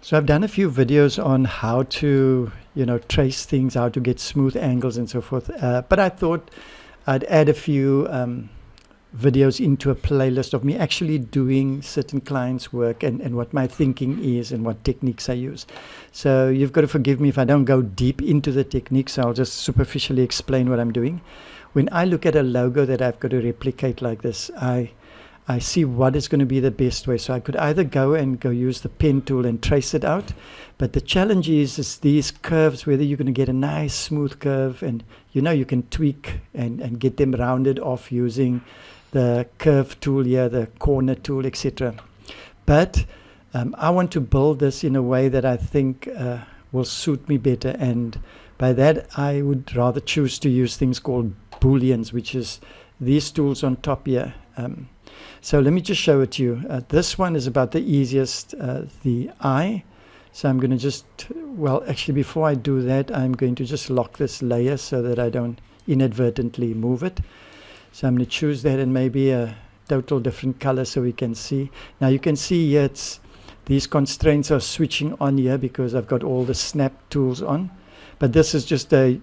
So I've done a few videos on how to, trace things, how to get smooth angles and so forth. But I thought I'd add a few videos into a playlist of me actually doing certain clients' work and what my thinking is and what techniques I use. So you've got to forgive me if I don't go deep into the techniques. I'll just superficially explain what I'm doing. When I look at a logo that I've got to replicate like this, I see what is going to be the best way. So I could either go use the pen tool and trace it out. But the challenge is these curves, whether you're going to get a nice smooth curve and you can tweak and get them rounded off using the curve tool here, the corner tool, etc. But I want to build this in a way that I think will suit me better. And by that, I would rather choose to use things called Booleans, which is these tools on top here. So let me just show it to you. This one is about the easiest, the eye. So I'm going to just, actually before I do that, I'm going to just lock this layer so that I don't inadvertently move it. So I'm going to choose that and maybe a total different color so we can see. Now you can see here these constraints are switching on here because I've got all the snap tools on. But this is just a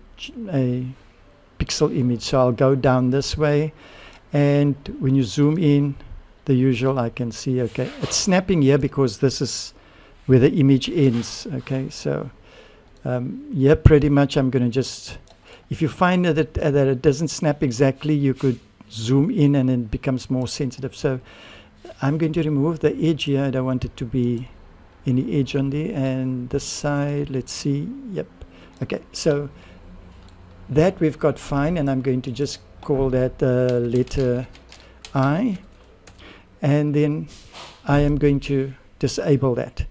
pixel image. So I'll go down this way. And when you zoom in, the usual, I can see, okay, it's snapping here because this is where the image ends. Okay, so yeah, pretty much I'm going to just, if you find that it doesn't snap exactly, you could zoom in and it becomes more sensitive. So I'm going to remove the edge here. I don't want it to be any edge on there. And this side, let's see, yep. Okay, so that we've got fine, and I'm going to just call that the letter I, and then I am going to disable that,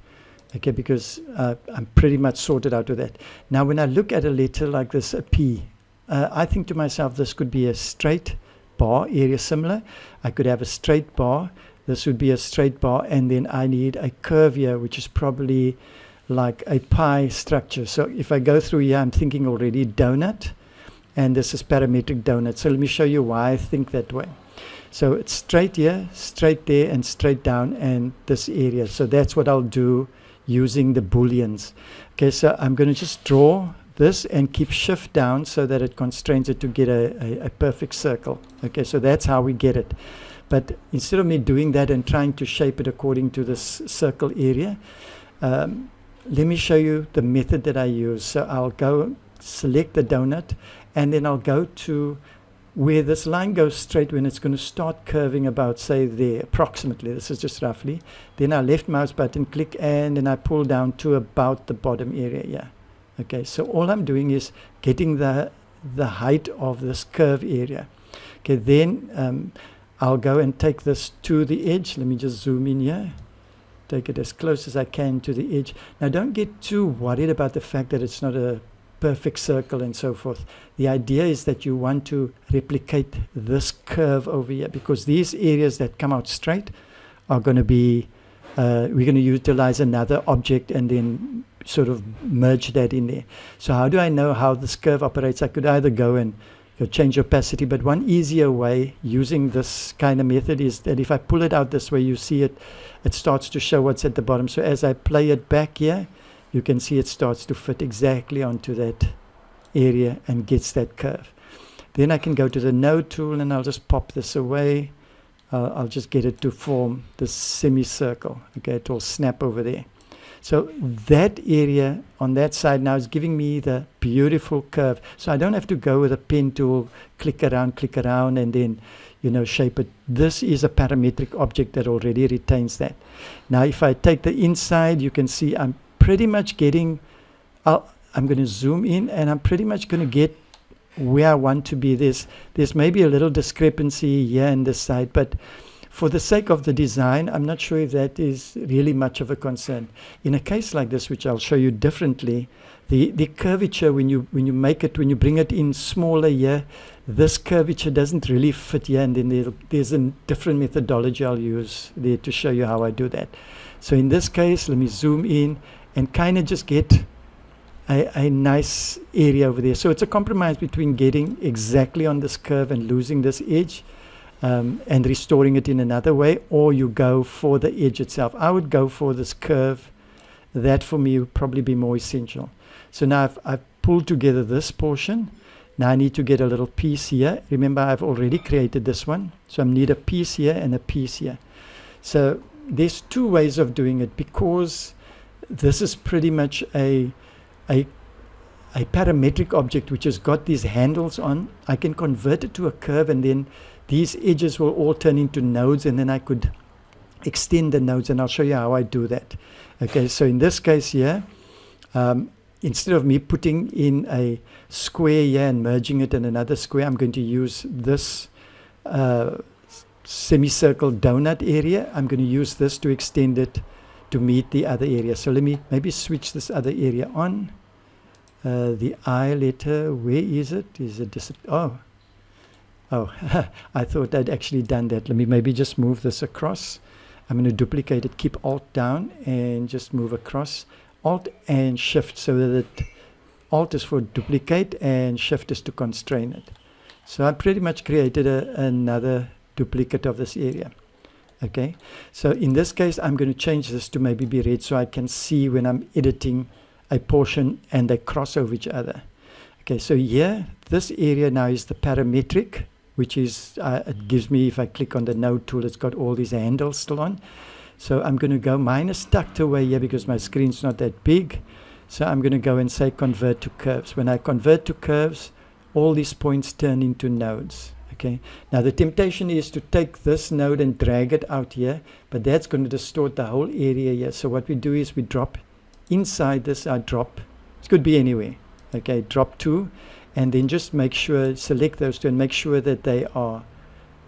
okay, because I'm pretty much sorted out with that. Now when I look at a letter like this, a P, I think to myself this could be a straight bar area similar. I could have a straight bar, this would be a straight bar, and then I need a curve here, which is probably like a pie structure. So if I go through here, I'm thinking already donut, and this is parametric donut. So let me show you why I think that way. So it's straight here, straight there, and straight down, and this area. So that's what I'll do using the Booleans. Okay, so I'm going to just draw this and keep shift down so that it constrains it to get a perfect circle. Okay, so that's how we get it. But instead of me doing that and trying to shape it according to this circle area, let me show you the method that I use. So I'll go select the donut, and then I'll go to where this line goes straight when it's going to start curving about, say, there, approximately. This is just roughly. Then I left mouse button, click, and then I pull down to about the bottom area here. Okay, so all I'm doing is getting the height of this curve area. Okay, then I'll go and take this to the edge. Let me just zoom in here. Take it as close as I can to the edge. Now, don't get too worried about the fact that it's not a perfect circle and so forth. The idea is that you want to replicate this curve over here, because these areas that come out straight are going to be, we're going to utilize another object and then sort of merge that in there. So how do I know how this curve operates? I could either go and change opacity, but one easier way using this kind of method is that if I pull it out this way, you see it starts to show what's at the bottom. So as I play it back here, you can see it starts to fit exactly onto that area and gets that curve. Then I can go to the node tool and I'll just pop this away. I'll just get it to form this semicircle. Okay, it will snap over there. So that area on that side now is giving me the beautiful curve. So I don't have to go with a pen tool, click around, and then, shape it. This is a parametric object that already retains that. Now, if I take the inside, you can see I'm pretty much getting, I'm going to zoom in, and I'm pretty much going to get where I want to be. There's maybe a little discrepancy here in this side, but for the sake of the design, I'm not sure if that is really much of a concern. In a case like this, which I'll show you differently, the curvature, when you bring it in smaller here, this curvature doesn't really fit here, and then there's a different methodology I'll use there to show you how I do that. So in this case, let me zoom in and kind of just get a nice area over there. So it's a compromise between getting exactly on this curve and losing this edge, and restoring it in another way, or you go for the edge itself. I would go for this curve that for me would probably be more essential. So now I've pulled together this portion. Now I need to get a little piece here. Remember, I've already created this one. So I need a piece here and a piece here. So there's two ways of doing it, because this is pretty much a parametric object which has got these handles on. I can convert it to a curve, and then these edges will all turn into nodes, and then I could extend the nodes, and I'll show you how I do that. Okay, so in this case here, instead of me putting in a square here and merging it in another square, I'm going to use this semicircle donut area. I'm going to use this to extend it to meet the other area. So let me maybe switch this other area on. The I letter, where is it? Is it oh, I thought I'd actually done that. Let me maybe just move this across. I'm going to duplicate it, keep Alt down, and just move across. Alt and Shift, so that Alt is for duplicate and Shift is to constrain it. So I pretty much created another duplicate of this area. Okay, so in this case, I'm going to change this to maybe be red, so I can see when I'm editing a portion and they cross over each other. Okay, so here, this area now is the parametric, which is, it gives me, if I click on the node tool, it's got all these handles still on. So I'm going to go, mine is tucked away here because my screen's not that big. So I'm going to go and say convert to curves. When I convert to curves, all these points turn into nodes. Okay, now the temptation is to take this node and drag it out here, but that's going to distort the whole area here. So what we do is we drop inside this, I drop, it could be anywhere. Okay, drop 2, and then just make sure, select those 2 and make sure that they are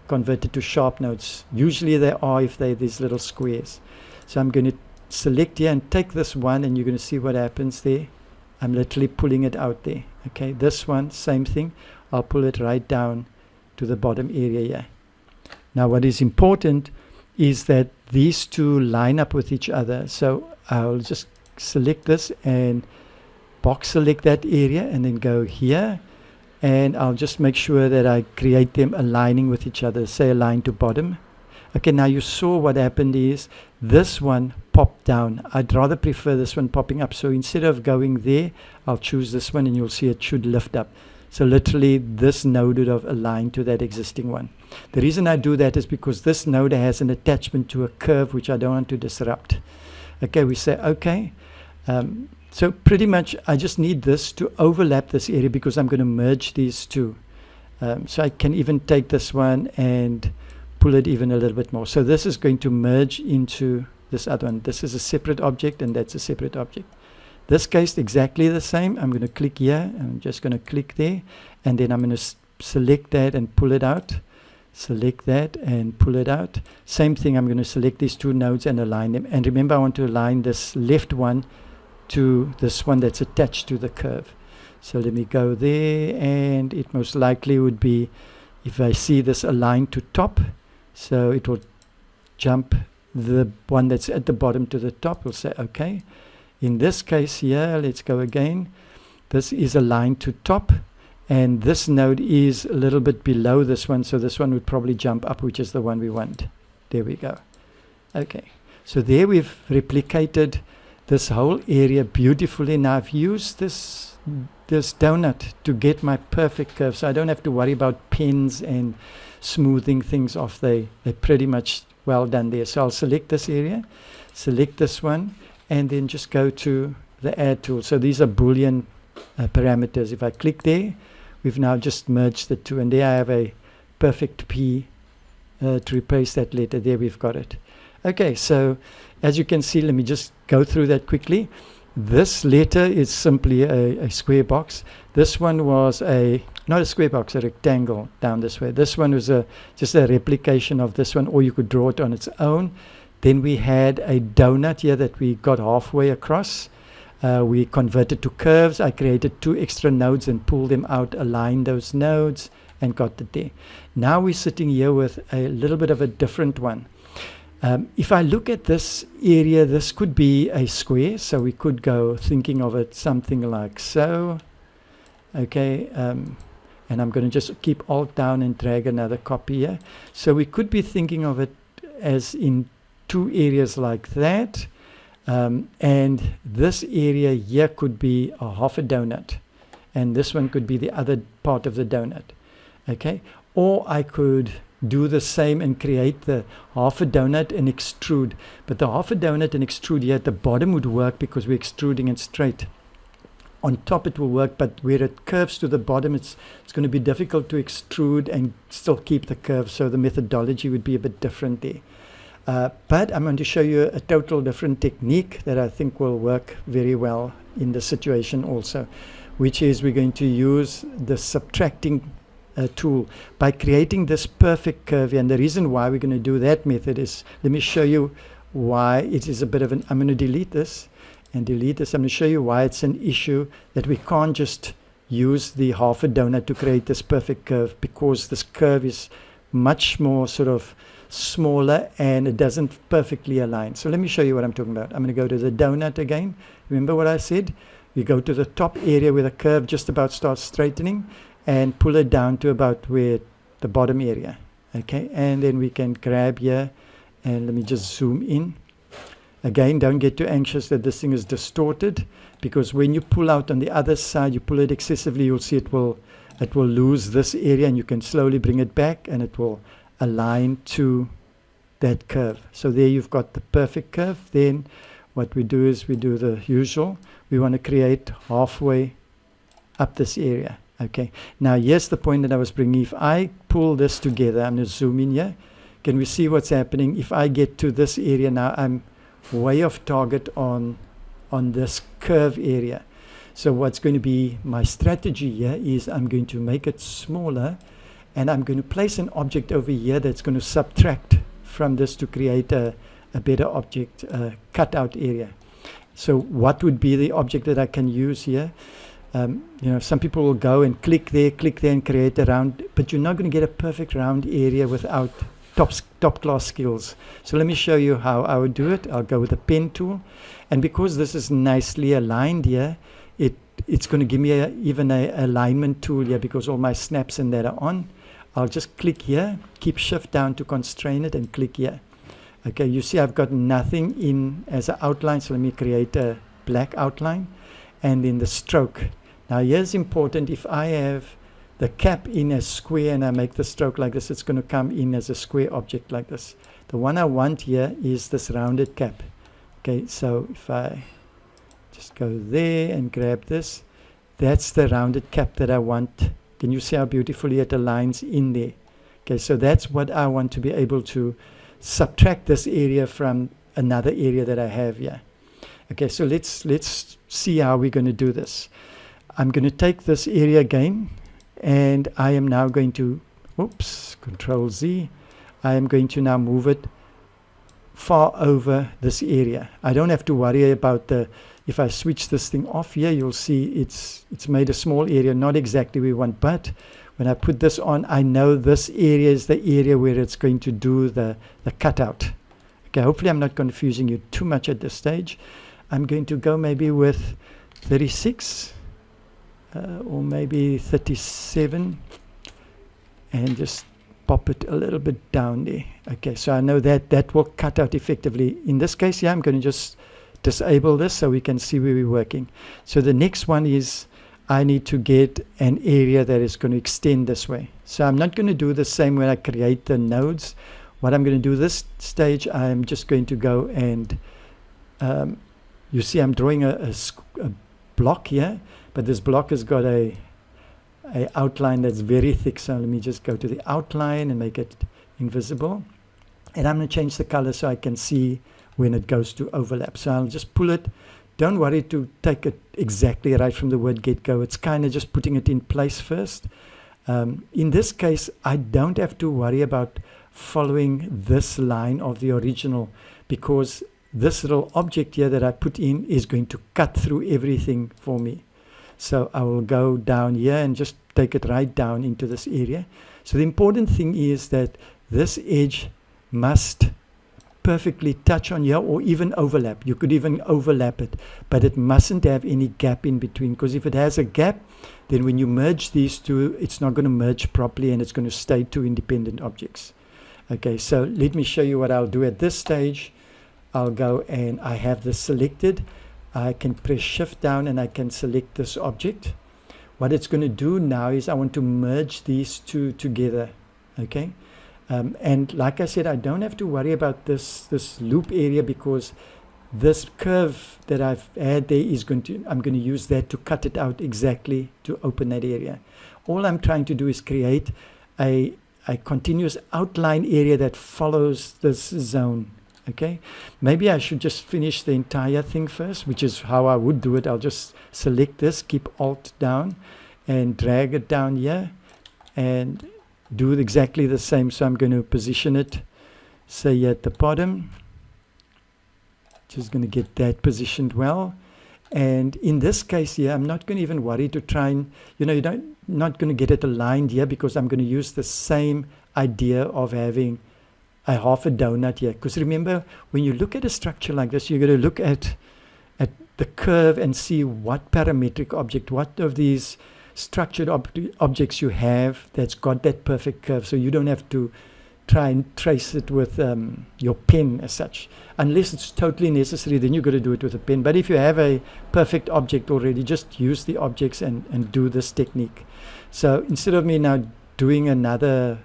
converted to sharp nodes. Usually they are if they're these little squares. So I'm going to select here and take this one, and you're going to see what happens there. I'm literally pulling it out there. Okay, this one, same thing. I'll pull it right down to the bottom area here. Now what is important is that these two line up with each other. So I'll just select this and box select that area, and then go here, and I'll just make sure that I create them aligning with each other, say align to bottom. Okay, now you saw what happened is this one popped down. I'd rather prefer this one popping up, so instead of going there, I'll choose this one, and you'll see it should lift up. So literally this node would have aligned to that existing one. The reason I do that is because this node has an attachment to a curve which I don't want to disrupt. Okay, we say okay. So pretty much I just need this to overlap this area because I'm going to merge these two. So I can even take this one and pull it even a little bit more. So this is going to merge into this other one. This is a separate object, and that's a separate object. This case exactly the same. I'm going to click here, and I'm just going to click there, and then I'm going to select that and pull it out. Select that and pull it out. Same thing, I'm going to select these two nodes and align them. And remember, I want to align this left one to this one that's attached to the curve. So let me go there, and it most likely would be if I see this aligned to top, so it will jump the one that's at the bottom to the top. We'll say okay. In this case here, let's go again. This is aligned to top, and this node is a little bit below this one, so this one would probably jump up, which is the one we want. There we go. Okay, so there we've replicated this whole area beautifully. Now I've used this donut to get my perfect curve, so I don't have to worry about pins and smoothing things off. They're pretty much well done there. So I'll select this area, select this one, and then just go to the add tool. So these are Boolean parameters. If I click there, we've now just merged the two, and there I have a perfect P to replace that letter. There we've got it. Okay, so as you can see, let me just go through that quickly. This letter is simply a square box. This one was not a square box, a rectangle down this way. This one was just a replication of this one, or you could draw it on its own. Then we had a donut here that we got halfway across. We converted to curves. I created two extra nodes and pulled them out, aligned those nodes, and got it there. Now we're sitting here with a little bit of a different one. If I look at this area, this could be a square, so we could go thinking of it something like so. Okay, and I'm going to just keep Alt down and drag another copy here. So we could be thinking of it as in two areas like that. And this area here could be a half a donut, and this one could be the other part of the donut. Okay, or I could do the same and create the half a donut and extrude, but the half a donut and extrude here at the bottom would work because we're extruding it straight. On top it will work, but where it curves to the bottom, it's going to be difficult to extrude and still keep the curve, so the methodology would be a bit different there. But I'm going to show you a total different technique that I think will work very well in this situation also, which is we're going to use the subtracting tool by creating this perfect curve. And the reason why we're going to do that method is, let me show you why it is a bit of an, I'm going to delete this and delete this. I'm going to show you why it's an issue that we can't just use the half a donut to create this perfect curve, because this curve is much more sort of smaller and it doesn't perfectly align. So let me show you what I'm talking about. I'm going to go to the donut again. Remember what I said? We go to the top area where the curve just about starts straightening and pull it down to about where the bottom area. Okay, and then we can grab here and let me just zoom in. Again, don't get too anxious that this thing is distorted, because when you pull out on the other side, you pull it excessively, you'll see it will lose this area, and you can slowly bring it back and it will align to that curve. So there you've got the perfect curve. Then what we do is we do the usual. We want to create halfway up this area. Okay, now here's the point that I was bringing. If I pull this together, I'm going to zoom in here. Can we see what's happening? If I get to this area now, I'm way off target on this curve area. So what's going to be my strategy here is I'm going to make it smaller, and I'm going to place an object over here that's going to subtract from this to create a better object, cutout area. So what would be the object that I can use here? You know, some people will go and click there and create a round, but you're not going to get a perfect round area without top class skills. So let me show you how I would do it. I'll go with the pen tool, and because this is nicely aligned here, it's going to give me even a alignment tool here, because all my snaps and that are on. I'll just click here, keep shift down to constrain it, and click here. Okay, you see I've got nothing in as an outline, so let me create a black outline, and then the stroke. Now here's important, if I have the cap in as square and I make the stroke like this, it's going to come in as a square object like this. The one I want here is this rounded cap. Okay, so if I just go there and grab this, that's the rounded cap that I want. Can you see how beautifully it aligns in there? Okay, so that's what I want to be able to subtract this area from another area that I have here. Okay, so let's see how we're going to do this. I'm going to take this area again, and I am now going to, oops, Control Z. I am going to now move it far over this area. I don't have to worry about if I switch this thing off here, you'll see it's made a small area, not exactly we want, but when I put this on, I know this area is the area where it's going to do the cutout. Okay, hopefully I'm not confusing you too much at this stage. I'm going to go maybe with 36 or maybe 37 and just pop it a little bit down there. Okay, so I know that will cut out effectively. In this case here, I'm going to just disable this so we can see where we're working. So the next one is I need to get an area that is going to extend this way. So I'm not going to do the same when I create the nodes. What I'm going to do this stage, I'm just going to go and you see I'm drawing a block here, but this block has got a outline that's very thick. So let me just go to the outline and make it invisible, and I'm going to change the color so I can see when it goes to overlap. So I'll just pull it. Don't worry to take it exactly right from the word get go. It's kind of just putting it in place first. In this case, I don't have to worry about following this line of the original, because this little object here that I put in is going to cut through everything for me. So I will go down here and just take it right down into this area. So the important thing is that this edge must perfectly touch on here, or even overlap. You could even overlap it, but it mustn't have any gap in between, because if it has a gap, then when you merge these two, it's not going to merge properly and it's going to stay two independent objects. Okay, so let me show you what I'll do at this stage. I'll go and I have this selected. I can press shift down and I can select this object. What it's going to do now is I want to merge these two together. Okay. And like I said, I don't have to worry about this loop area, because this curve that I've had there is I'm going to use that to cut it out exactly to open that area. All I'm trying to do is create a continuous outline area that follows this zone. Okay, maybe I should just finish the entire thing first, which is how I would do it. I'll just select this, keep Alt down and drag it down here and do exactly the same. So I'm going to position it, say at the bottom. Just going to get that positioned well. And in this case here, I'm not going to even worry to try and, not going to get it aligned here, because I'm going to use the same idea of having a half a donut here. Because remember, when you look at a structure like this, you're going to look at the curve and see what parametric object, what of these structured objects you have that's got that perfect curve. So you don't have to try and trace it with your pen as such. Unless it's totally necessary, then you've got to do it with a pen. But if you have a perfect object already, just use the objects and do this technique. So instead of me now doing another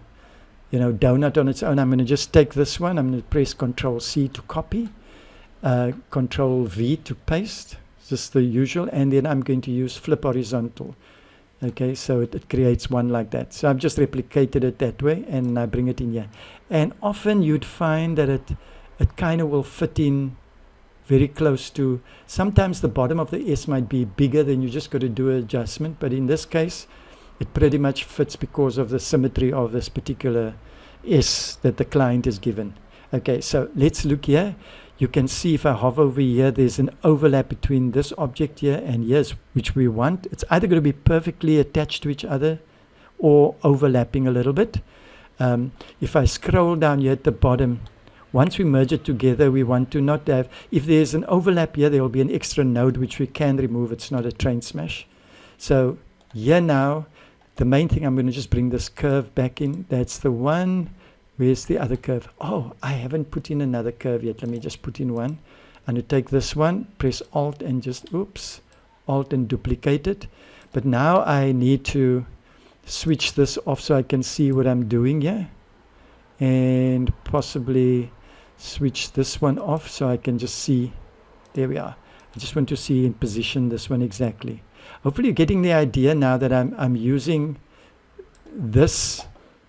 donut on its own, I'm going to just take this one. I'm going to press Control C to copy, Control V to paste, just the usual, and then I'm going to use flip horizontal. Okay, so it creates one like that. So I've just replicated it that way, and I bring it in here. And often you'd find that it kind of will fit in very close to, sometimes the bottom of the S might be bigger, then you just got to do an adjustment. But in this case, it pretty much fits because of the symmetry of this particular S that the client is given. Okay, so let's look here. You can see if I hover over here, there's an overlap between this object here and here's which we want. It's either going to be perfectly attached to each other or overlapping a little bit. If I scroll down here at the bottom, once we merge it together, we want to not have, if there's an overlap here, there will be an extra node which we can remove. It's not a train smash. So here now, the main thing, I'm going to just bring this curve back in. That's the one. Where's the other curve? Oh, I haven't put in another curve yet. Let me just put in one. I'm going to take this one, press Alt and just, Alt and duplicate it. But now I need to switch this off so I can see what I'm doing here. And possibly switch this one off so I can just see. There we are. I just want to see and position this one exactly. Hopefully you're getting the idea now that I'm using this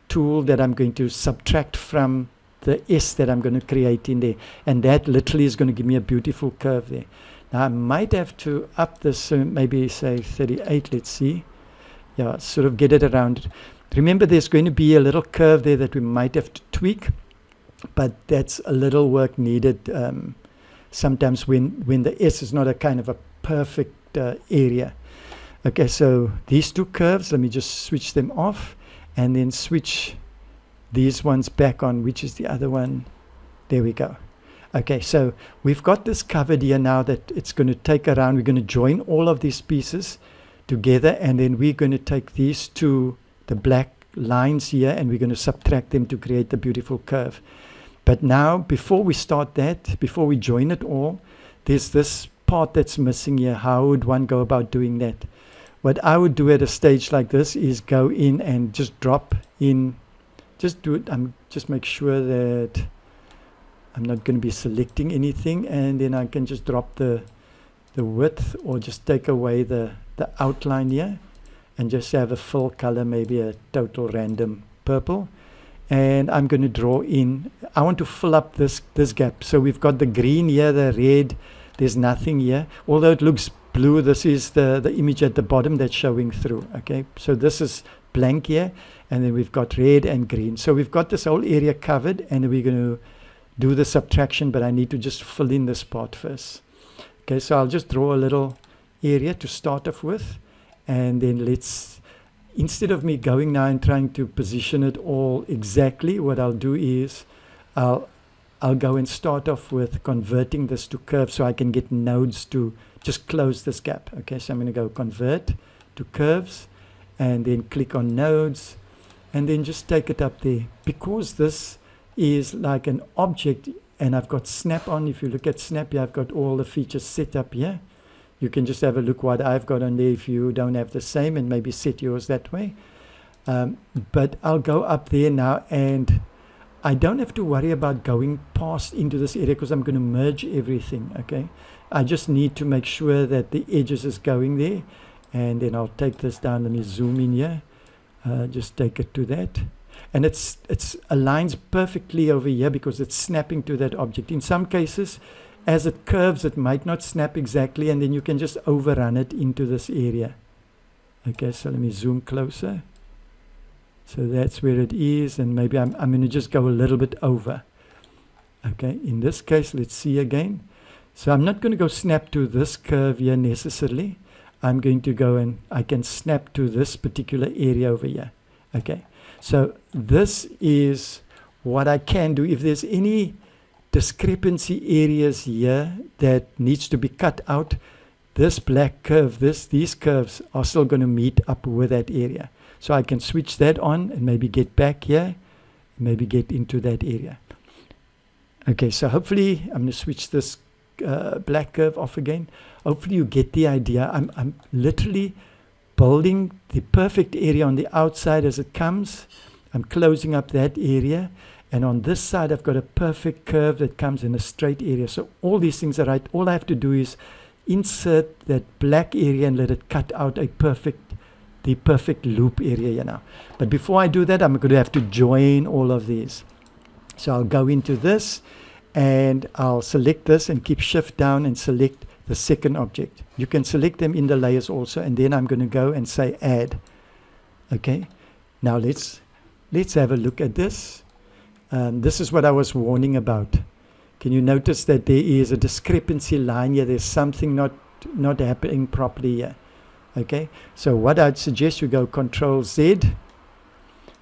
tool that I'm going to subtract from the S that I'm going to create in there, and that literally is going to give me a beautiful curve there. Now I might have to up this, maybe say 38, let's see. Yeah, sort of get it around. Remember, there's going to be a little curve there that we might have to tweak, but that's a little work needed sometimes when the S is not a kind of a perfect area. Okay, so these two curves, let me just switch them off and then switch these ones back on, which is the other one. There we go. Okay, so we've got this covered here now that it's going to take around. We're going to join all of these pieces together, and then we're going to take these two, the black lines here, and we're going to subtract them to create the beautiful curve. But now, before we start that, before we join it all, there's this part that's missing here. How would one go about doing that? What I would do at a stage like this is go in and just drop in, just do it, just make sure that I'm not going to be selecting anything, and then I can just drop the width, or just take away the outline here and just have a fill color, maybe a total random purple. And I'm going to draw in, I want to fill up this gap. So we've got the green here, the red, there's nothing here. Although it looks blue, this is the image at the bottom that's showing through. Okay, so this is blank here, and then we've got red and green. So we've got this whole area covered, and we're going to do the subtraction, but I need to just fill in this part first. Okay, so I'll just draw a little area to start off with, and then let's, instead of me going now and trying to position it all exactly, what I'll do is I'll go and start off with converting this to curve so I can get nodes to just close this gap. Okay, so I'm going to go convert to curves and then click on nodes and then just take it up there. Because this is like an object, and I've got snap on. If you look at snap here, I've got all the features set up here. You can just have a look what I've got on there if you don't have the same, and maybe set yours that way. But I'll go up there now, and I don't have to worry about going past into this area because I'm going to merge everything, okay? I just need to make sure that the edges is going there, and then I'll take this down. Let me zoom in here. Just take it to that. And it's aligns perfectly over here because it's snapping to that object. In some cases, as it curves, it might not snap exactly, and then you can just overrun it into this area. Okay, so let me zoom closer. So that's where it is, and maybe I'm going to just go a little bit over. Okay, in this case, let's see again. So I'm not going to go snap to this curve here necessarily. I'm going to go and I can snap to this particular area over here. Okay, so this is what I can do. If there's any discrepancy areas here that needs to be cut out, this black curve, these curves are still going to meet up with that area. So I can switch that on and maybe get back here, maybe get into that area. Okay, so hopefully I'm going to switch this black curve off again. Hopefully you get the idea. I'm literally building the perfect area on the outside as it comes. I'm closing up that area. And on this side, I've got a perfect curve that comes in a straight area. So all these things are right. All I have to do is insert that black area and let it cut out the perfect loop area here now. But before I do that, I'm going to have to join all of these. So I'll go into this, and I'll select this and keep shift down and select the second object. You can select them in the layers also, and then I'm going to go and say add. Okay, now let's have a look at this. This is what I was warning about. Can you notice that there is a discrepancy line here? There's something not happening properly here. Okay, so what I'd suggest, you go Control Z.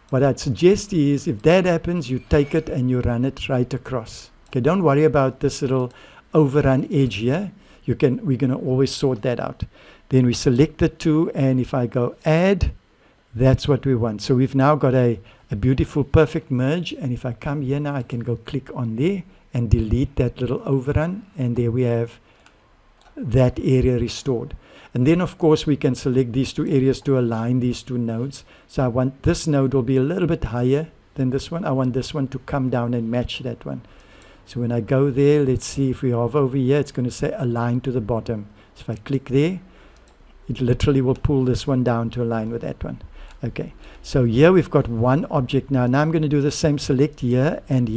What I'd suggest is, if that happens, you take it and you run it right across. Okay, don't worry about this little overrun edge here. We're going to always sort that out. Then we select the two, and if I go add, that's what we want. So we've now got a beautiful perfect merge, and if I come here now, I can go click on there and delete that little overrun, and there we have that area restored. And then of course we can select these two areas to align these two nodes. So I want this node will be a little bit higher than this one. I want this one to come down and match that one. So when I go there, let's see if we hover over here, it's going to say align to the bottom. So if I click there, it literally will pull this one down to align with that one. Okay, so here we've got one object now. Now I'm going to do the same, select here, and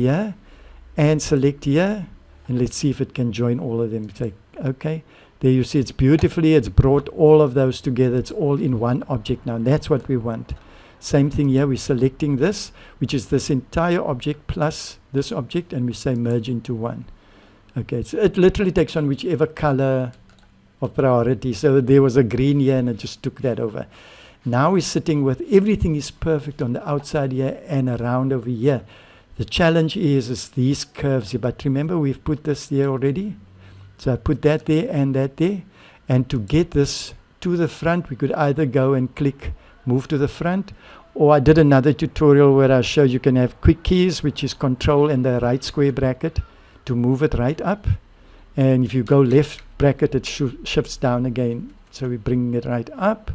select here, and let's see if it can join all of them. Say, okay, there you see it's beautifully, it's brought all of those together. It's all in one object now, and that's what we want. Same thing here, we're selecting this, which is this entire object plus this object, and we say merge into one. Okay, so it literally takes on whichever color of priority. So there was a green here, and it just took that over. Now we're sitting with everything is perfect on the outside here and around over here. The challenge is these curves here. But remember, we've put this there already. So I put that there and that there. And to get this to the front, we could either go and click move to the front, or I did another tutorial where I showed you can have quick keys, which is Control and the right square bracket to move it right up. And if you go left bracket, it shifts down again. So we're bringing it right up.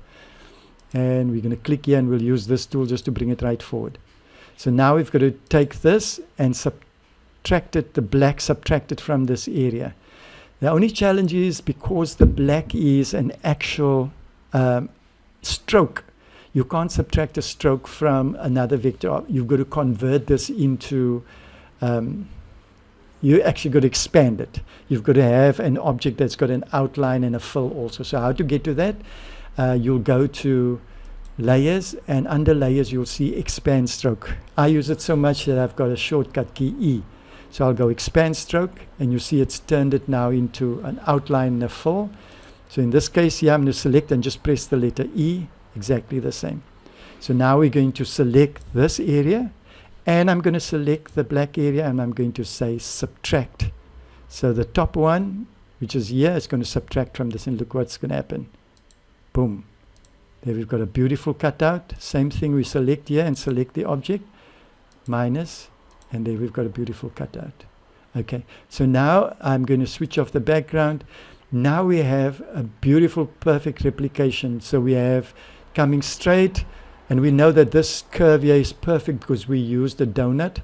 And we're going to click here, and we'll use this tool just to bring it right forward. So now we've got to take this and subtract it, the black, subtract it from this area. The only challenge is because the black is an actual stroke. You can't subtract a stroke from another vector. You've got to convert this into, you actually got to expand it. You've got to have an object that's got an outline and a fill also. So how to get to that? You'll go to layers, and under layers you'll see expand stroke. I use it so much that I've got a shortcut key E. So I'll go expand stroke, and you see it's turned it now into an outline and a fill. So in this case here, I'm going to select and just press the letter E, exactly the same. So now we're going to select this area, and I'm going to select the black area, and I'm going to say subtract. So the top one, which is here, is going to subtract from this, and look what's going to happen. Boom. There we've got a beautiful cutout. Same thing, we select here and select the object, minus, and there we've got a beautiful cutout. Okay, so now I'm going to switch off the background. Now we have a beautiful perfect replication. So we have coming straight, and we know that this curve here is perfect because we used a donut.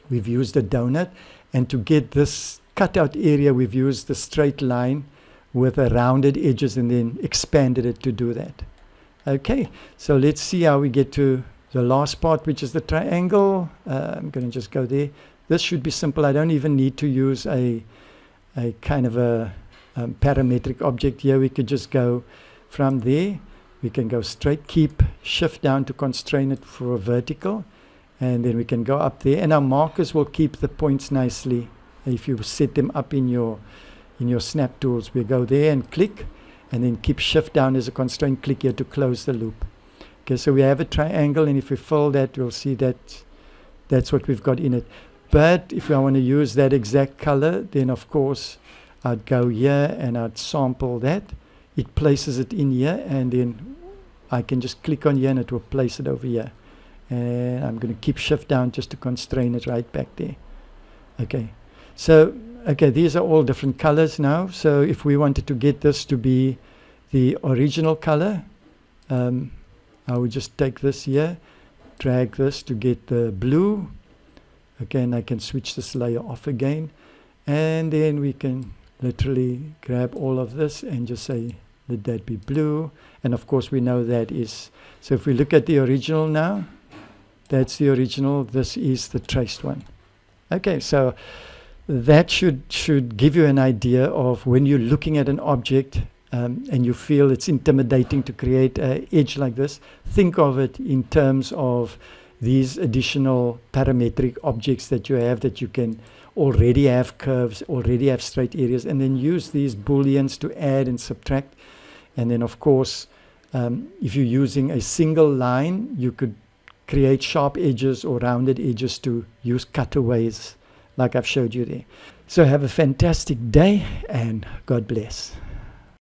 We've used a donut, and to get this cutout area, we've used the straight line with a rounded edges and then expanded it to do that. Okay, so let's see how we get to the last part, which is the triangle. I'm going to just go there. This should be simple. I don't even need to use a kind of a parametric object here. We could just go from there. We can go straight, keep shift down to constrain it for a vertical, and then we can go up there, and our markers will keep the points nicely. If you set them up in your snap tools, we go there and click, and then keep shift down as a constraint, click here to close the loop. Okay, so we have a triangle, and if we fill that, we'll see that that's what we've got in it. But if I want to use that exact color, then of course I'd go here and I'd sample that. It places it in here, and then I can just click on here and it will place it over here. And I'm going to keep shift down just to constrain it right back there. Okay, so okay, these are all different colors now. So if we wanted to get this to be the original color, I would just take this here, drag this to get the blue. Okay, and I can switch this layer off again, and then we can literally grab all of this and just say, let that be blue. And of course we know that is, so if we look at the original now, that's the original, this is the traced one. Okay, so that should give you an idea of when you're looking at an object and you feel it's intimidating to create an edge like this, think of it in terms of these additional parametric objects that you have, that you can already have curves, already have straight areas, and then use these booleans to add and subtract. And then of course, if you're using a single line, you could create sharp edges or rounded edges to use cutaways like I've showed you there. So have a fantastic day, and God bless.